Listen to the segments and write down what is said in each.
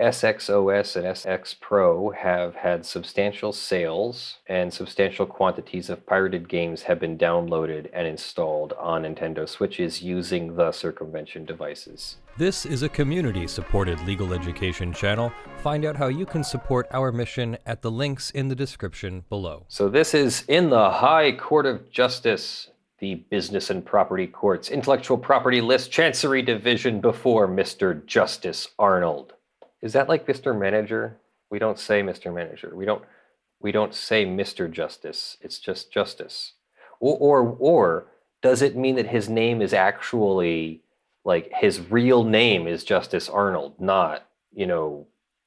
SXOS and SX Pro have had substantial sales, and substantial quantities of pirated games have been downloaded and installed on Nintendo Switches using the circumvention devices. This is a community-supported legal education channel. Find out how you can support our mission at the links in the description below. So this is in the High Court of Justice, the Business and Property Court's Intellectual Property List Chancery Division before Mr. Justice Arnold. Is that like Mr. Manager? We don't say Mr. Manager. We don't say Mr. Justice. It's just Justice. Or does it mean that his name is actually, like, his real name is Justice Arnold, not,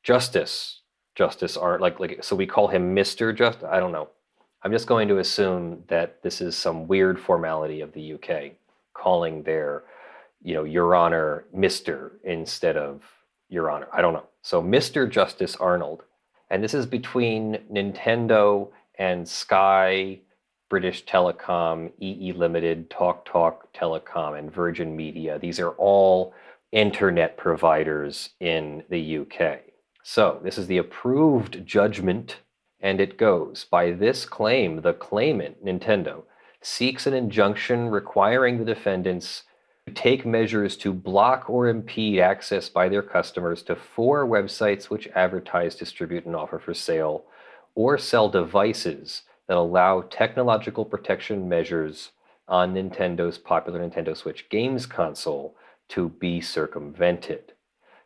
Justice Arnold, like so we call him Mr. Justice? I don't know. I'm just going to assume that this is some weird formality of the UK calling their, Your Honor, Mr. instead of Your Honor. I don't know. So Mr. Justice Arnold, and this is between Nintendo and Sky, British Telecom, EE Limited, Talk Telecom, and Virgin Media. These are all internet providers in the UK. So this is the approved judgment, and it goes, by this claim, the claimant, Nintendo, seeks an injunction requiring the defendants to take measures to block or impede access by their customers to 4 websites which advertise, distribute, and offer for sale or sell devices that allow technological protection measures on Nintendo's popular Nintendo Switch games console to be circumvented.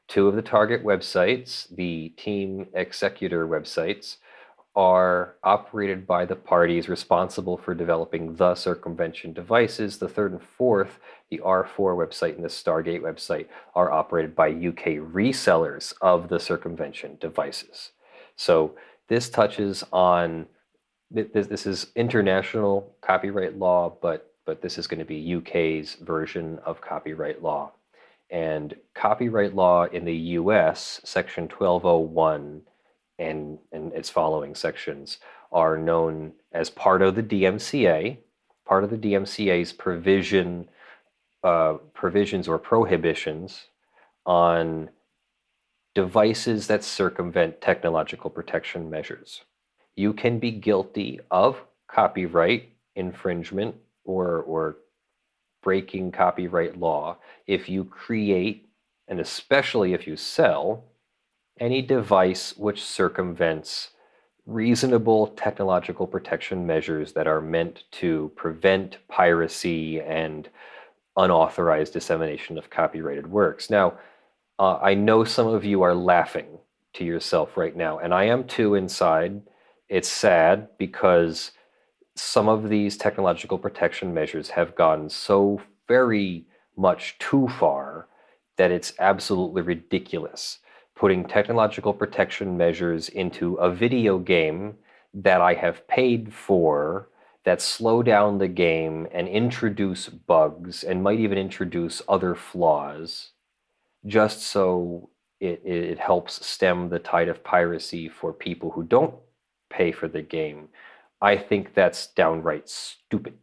2 of the target websites, the Team Executor websites, are operated by the parties responsible for developing the circumvention devices. The 3rd and 4th, the R4 website and the Stargate website, are operated by UK resellers of the circumvention devices. So this touches on, this is international copyright law, but this is going to be UK's version of copyright law. And copyright law in the US, Section 1201, and its following sections are known as part of the DMCA. Part of the DMCA's provisions or prohibitions on devices that circumvent technological protection measures. You can be guilty of copyright infringement or breaking copyright law if you create, and especially if you sell, any device which circumvents reasonable technological protection measures that are meant to prevent piracy and unauthorized dissemination of copyrighted works. Now, I know some of you are laughing to yourself right now, and I am too inside. It's sad because some of these technological protection measures have gone so very much too far that it's absolutely ridiculous. Putting technological protection measures into a video game that I have paid for, that slow down the game and introduce bugs and might even introduce other flaws, just so it helps stem the tide of piracy for people who don't pay for the game. I think that's downright stupid.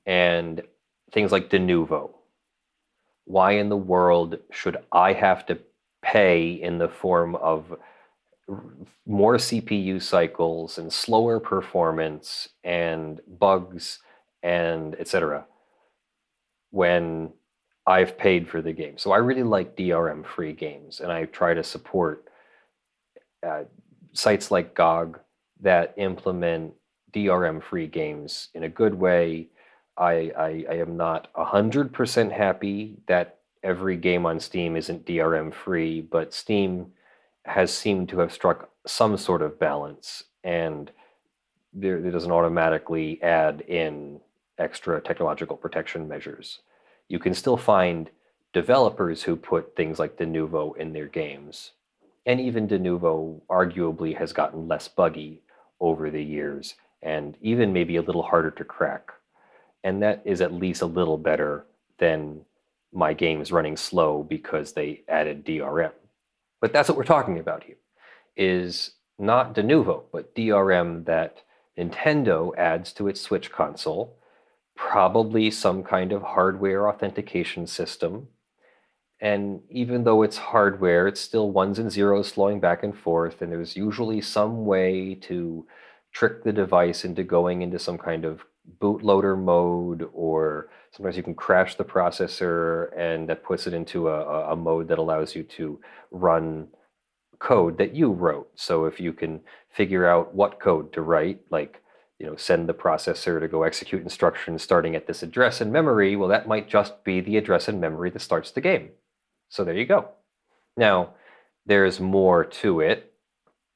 And things like de novo. Why in the world should I have to pay in the form of more CPU cycles and slower performance and bugs and etc. when I've paid for the game? So I really like DRM free games, and I try to support sites like GOG that implement DRM free games in a good way. I am not 100% happy that every game on Steam isn't DRM free, but Steam has seemed to have struck some sort of balance, and it doesn't automatically add in extra technological protection measures. You can still find developers who put things like de novo in their games, and even de novo arguably has gotten less buggy over the years, and even maybe a little harder to crack. And that is at least a little better than my game's running slow because they added DRM. But that's what we're talking about here, is not de novo, but DRM that Nintendo adds to its Switch console, probably some kind of hardware authentication system, And even though it's hardware, it's still ones and zeros flowing back and forth, and there's usually some way to trick the device into going into some kind of bootloader mode, or sometimes you can crash the processor and that puts it into a mode that allows you to run code that you wrote. So if you can figure out what code to write, like send the processor to go execute instructions starting at this address in memory, well, that might just be the address in memory that starts the game. So there you go. Now, there's more to it,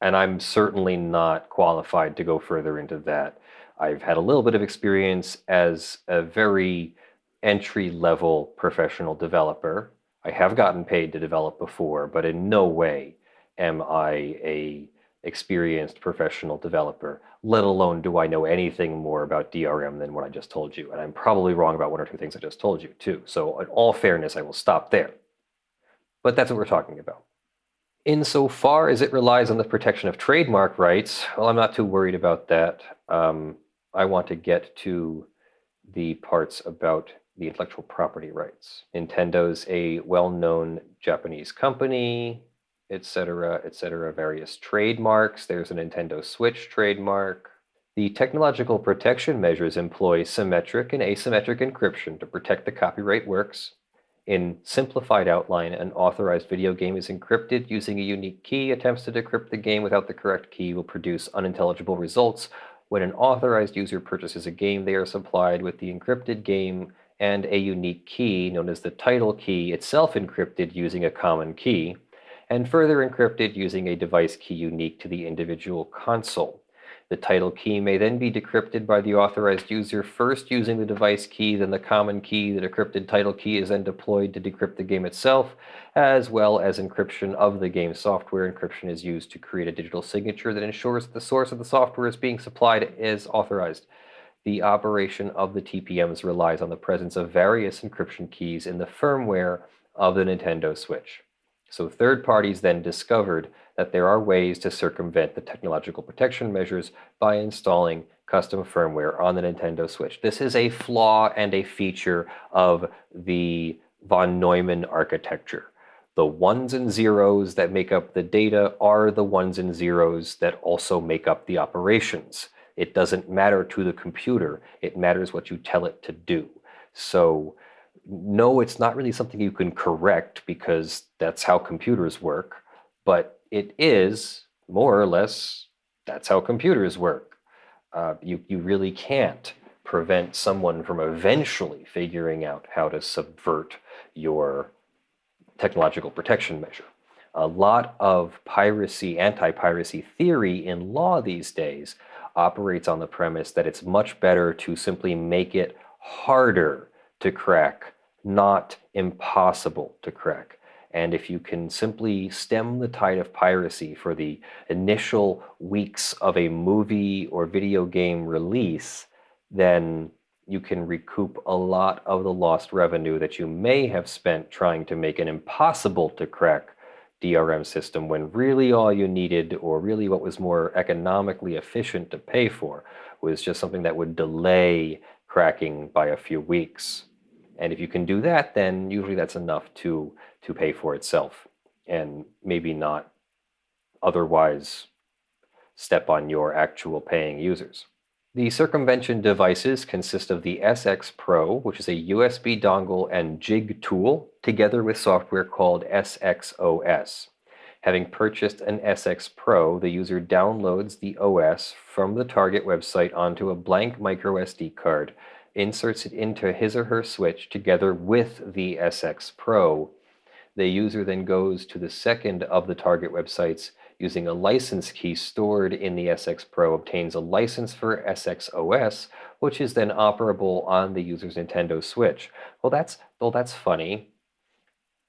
and I'm certainly not qualified to go further into that. I've had a little bit of experience as a very entry-level professional developer. I have gotten paid to develop before, but in no way am I a experienced professional developer, let alone do I know anything more about DRM than what I just told you. And I'm probably wrong about one or two things I just told you, too. So in all fairness, I will stop there. But that's what we're talking about. Insofar as it relies on the protection of trademark rights, well, I'm not too worried about that. I want to get to the parts about the intellectual property rights. Nintendo's a well-known Japanese company, etc., various trademarks. There's a Nintendo Switch trademark. The technological protection measures employ symmetric and asymmetric encryption to protect the copyright works. In simplified outline, an authorized video game is encrypted using a unique key. Attempts to decrypt the game without the correct key will produce unintelligible results. When an authorized user purchases a game, they are supplied with the encrypted game and a unique key known as the title key, itself encrypted using a common key, and further encrypted using a device key unique to the individual console. The title key may then be decrypted by the authorized user, first using the device key, then the common key. The decrypted title key is then deployed to decrypt the game itself, as well as encryption of the game software. Encryption is used to create a digital signature that ensures that the source of the software is being supplied as authorized. The operation of the TPMs relies on the presence of various encryption keys in the firmware of the Nintendo Switch. So third parties then discovered that there are ways to circumvent the technological protection measures by installing custom firmware on the Nintendo Switch. This is a flaw and a feature of the von Neumann architecture. The ones and zeros that make up the data are the ones and zeros that also make up the operations. It doesn't matter to the computer. It matters what you tell it to do. So no, it's not really something you can correct because that's how computers work, but it is, more or less, that's how computers work. You really can't prevent someone from eventually figuring out how to subvert your technological protection measure. A lot of piracy, anti-piracy theory in law these days operates on the premise that it's much better to simply make it harder to crack, not impossible to crack. And if you can simply stem the tide of piracy for the initial weeks of a movie or video game release, then you can recoup a lot of the lost revenue that you may have spent trying to make an impossible to crack DRM system, when really all you needed, or really what was more economically efficient to pay for, was just something that would delay cracking by a few weeks. And if you can do that, then usually that's enough to pay for itself and maybe not otherwise step on your actual paying users. The circumvention devices consist of the SX Pro, which is a USB dongle and jig tool, together with software called SXOS. Having purchased an SX Pro, the user downloads the OS from the target website onto a blank micro SD card, inserts it into his or her Switch together with the SX Pro. The user then goes to the second of the target websites using a license key stored in the SX Pro, obtains a license for SXOS, which is then operable on the user's Nintendo Switch. Well, that's funny.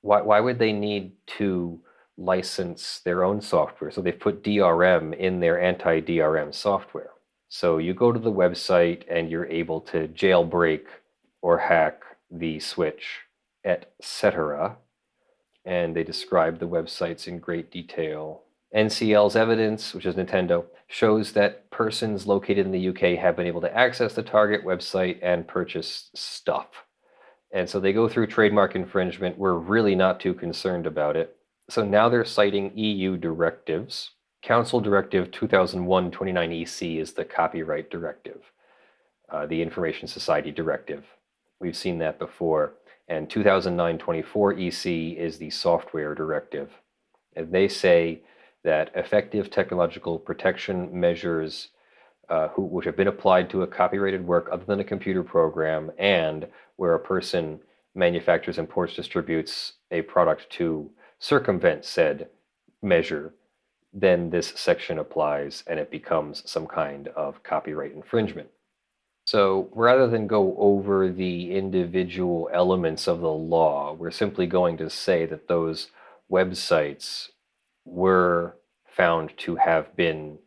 Why would they need to license their own software? So they've put DRM in their anti-DRM software. So you go to the website and you're able to jailbreak or hack the Switch, etc. And they describe the websites in great detail. NCL's evidence, which is Nintendo, shows that persons located in the UK have been able to access the target website and purchase stuff. And so they go through trademark infringement. We're really not too concerned about it. So now they're citing EU directives. Council Directive 2001-29 EC is the copyright directive, the Information Society Directive. We've seen that before. And 2009-24 EC is the software directive. And they say that effective technological protection measures which have been applied to a copyrighted work other than a computer program, and where a person manufactures, imports, distributes a product to circumvent said measure, then this section applies and it becomes some kind of copyright infringement. So rather than go over the individual elements of the law, we're simply going to say that those websites were found to have been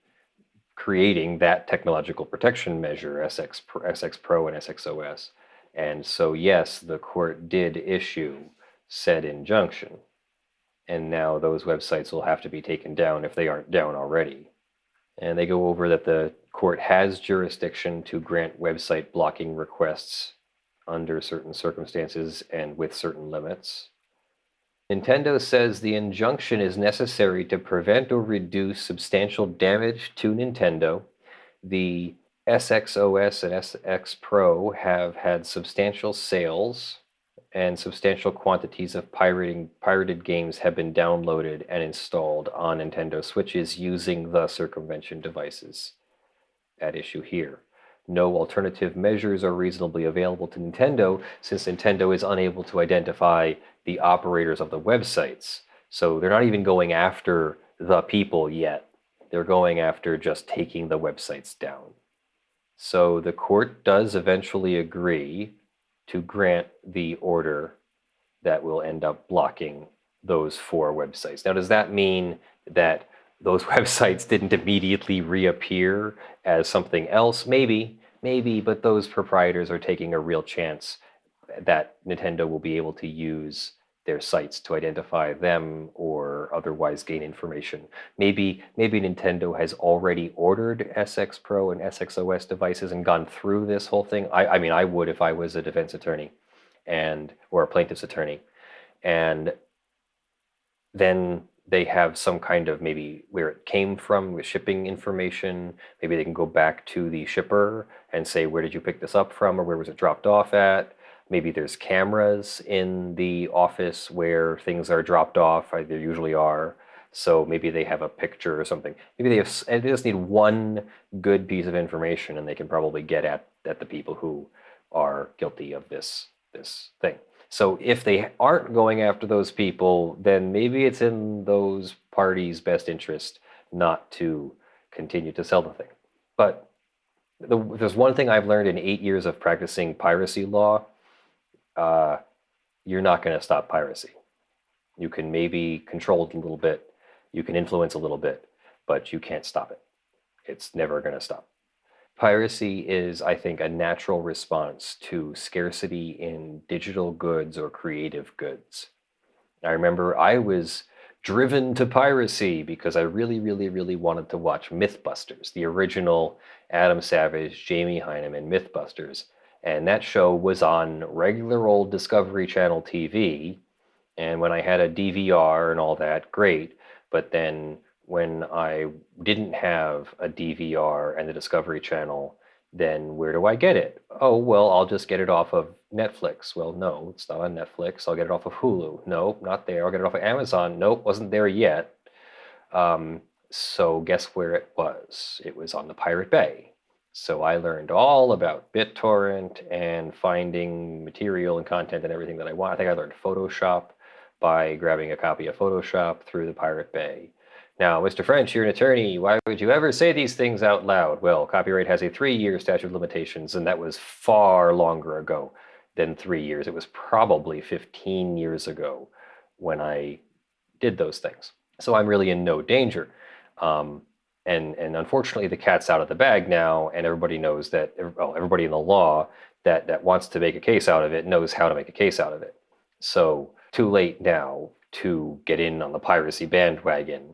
creating that technological protection measure, SX Pro and SXOS. And so, yes, the court did issue said injunction. And now those websites will have to be taken down if they aren't down already. And they go over that the court has jurisdiction to grant website blocking requests under certain circumstances and with certain limits. Nintendo says the injunction is necessary to prevent or reduce substantial damage to Nintendo. The SXOS and SX Pro have had substantial sales, and substantial quantities of pirated games have been downloaded and installed on Nintendo Switches using the circumvention devices at issue here. No alternative measures are reasonably available to Nintendo, since Nintendo is unable to identify the operators of the websites. So they're not even going after the people yet. They're going after just taking the websites down. So the court does eventually agree to grant the order that will end up blocking those 4 websites. Now, does that mean that those websites didn't immediately reappear as something else? Maybe, but those proprietors are taking a real chance that Nintendo will be able to use their sites to identify them or otherwise gain information. Maybe Nintendo has already ordered SX Pro and SXOS devices and gone through this whole thing. I mean, I would if I was a defense attorney or a plaintiff's attorney. And then they have some kind of maybe where it came from with shipping information. Maybe they can go back to the shipper and say, where did you pick this up from, or where was it dropped off at? Maybe there's cameras in the office where things are dropped off. There usually are. So maybe they have a picture or something. Maybe they just need one good piece of information, and they can probably get at the people who are guilty of this thing. So if they aren't going after those people, then maybe it's in those parties' best interest not to continue to sell the thing. But there's one thing I've learned in 8 years of practicing piracy law. You're not going to stop piracy. You can maybe control it a little bit. You can influence a little bit, but you can't stop it. It's never going to stop. Piracy is, I think, a natural response to scarcity in digital goods or creative goods. I remember I was driven to piracy because I really, really, really wanted to watch Mythbusters, the original Adam Savage, Jamie Hyneman Mythbusters. And that show was on regular old Discovery Channel TV. And when I had a DVR and all that, great. But then when I didn't have a DVR and the Discovery Channel, then where do I get it? Oh, well, I'll just get it off of Netflix. Well, no, it's not on Netflix. I'll get it off of Hulu. Nope, not there. I'll get it off of Amazon. Nope, wasn't there yet. So guess where it was? It was on the Pirate Bay. So I learned all about BitTorrent and finding material and content and everything that I want. I think I learned Photoshop by grabbing a copy of Photoshop through the Pirate Bay. Now, Mr. French, you're an attorney. Why would you ever say these things out loud? Well, copyright has a 3-year statute of limitations, and that was far longer ago than 3 years. It was probably 15 years ago when I did those things. So I'm really in no danger. And unfortunately, the cat's out of the bag now, and everybody knows that, well, everybody in the law that wants to make a case out of it knows how to make a case out of it. So too late now to get in on the piracy bandwagon.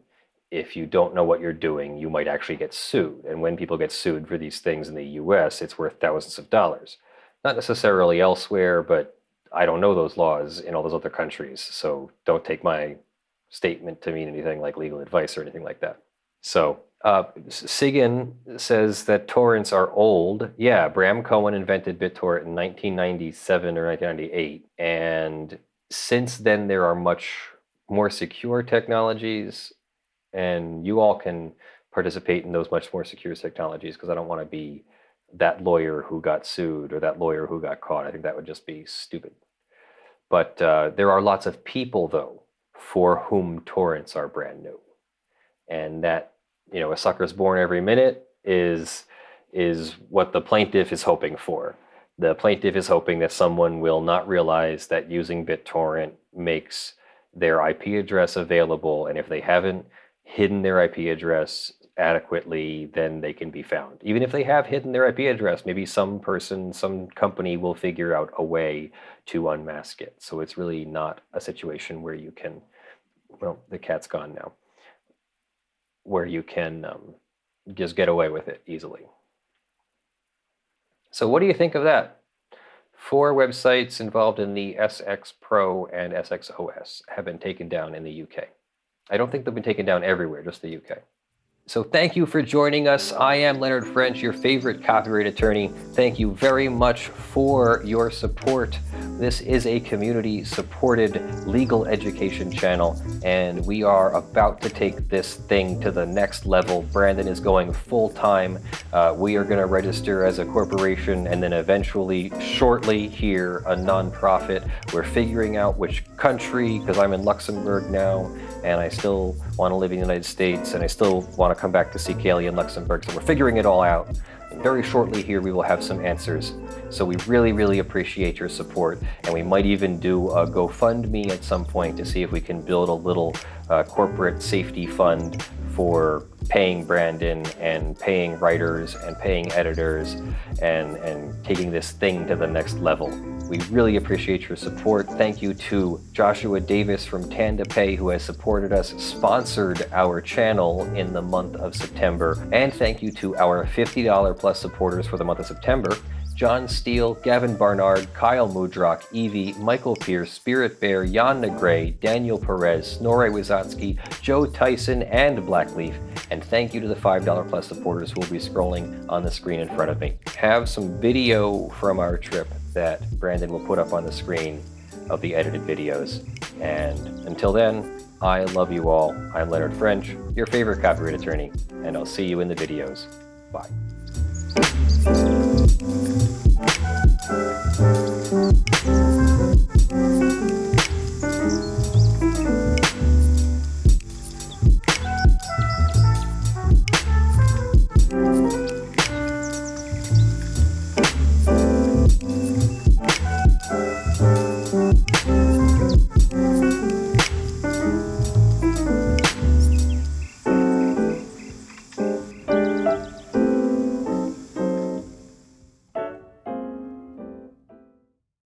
If you don't know what you're doing, you might actually get sued. And when people get sued for these things in the US, it's worth thousands of dollars. Not necessarily elsewhere, but I don't know those laws in all those other countries, so don't take my statement to mean anything like legal advice or anything like that. So Sigan says that torrents are old. Yeah, Bram Cohen invented BitTorrent in 1997 or 1998, and since then there are much more secure technologies, and you all can participate in those much more secure technologies, because I don't want to be that lawyer who got sued or that lawyer who got caught. I think that would just be stupid. But there are lots of people, though, for whom torrents are brand new. And that, a sucker's born every minute is what the plaintiff is hoping for. The plaintiff is hoping that someone will not realize that using BitTorrent makes their IP address available, and if they haven't hidden their IP address adequately, then they can be found. Even if they have hidden their IP address, maybe some person, some company will figure out a way to unmask it. So it's really not a situation where you can, well, the cat's gone now, where you can just get away with it easily. So what do you think of that? 4 websites involved in the SX Pro and SXOS have been taken down in the UK. I don't think they've been taken down everywhere, just the UK. So thank you for joining us. I am Leonard French, your favorite copyright attorney. Thank you very much for your support. This is a community-supported legal education channel, and we are about to take this thing to the next level. Brandon is going full-time. We are going to register as a corporation, and then eventually, shortly here, a nonprofit. We're figuring out which country, because I'm in Luxembourg now, and I still want to live in the United States, and I still want to come back to see Kaylee in Luxembourg. So we're figuring it all out. And very shortly here, we will have some answers. So we really, really appreciate your support. And we might even do a GoFundMe at some point to see if we can build a little corporate safety fund for paying Brandon and paying writers and paying editors and taking this thing to the next level. We really appreciate your support. Thank you to Joshua Davis from TandaPay, who has supported us, sponsored our channel in the month of September. And thank you to our $50 plus supporters for the month of September: John Steele, Gavin Barnard, Kyle Mudrak, Eevi, Michael Pearce, Spirit Bear, Jan Negrey, Daniel Perez, Snorre Wisotzky, Joe Tyson, and blackleaf. And thank you to the $5 plus supporters who will be scrolling on the screen in front of me. Have some video from our trip that Brandon will put up on the screen of the edited videos. And until then, I love you all. I'm Leonard French, your favorite copyright attorney, and I'll see you in the videos. Bye.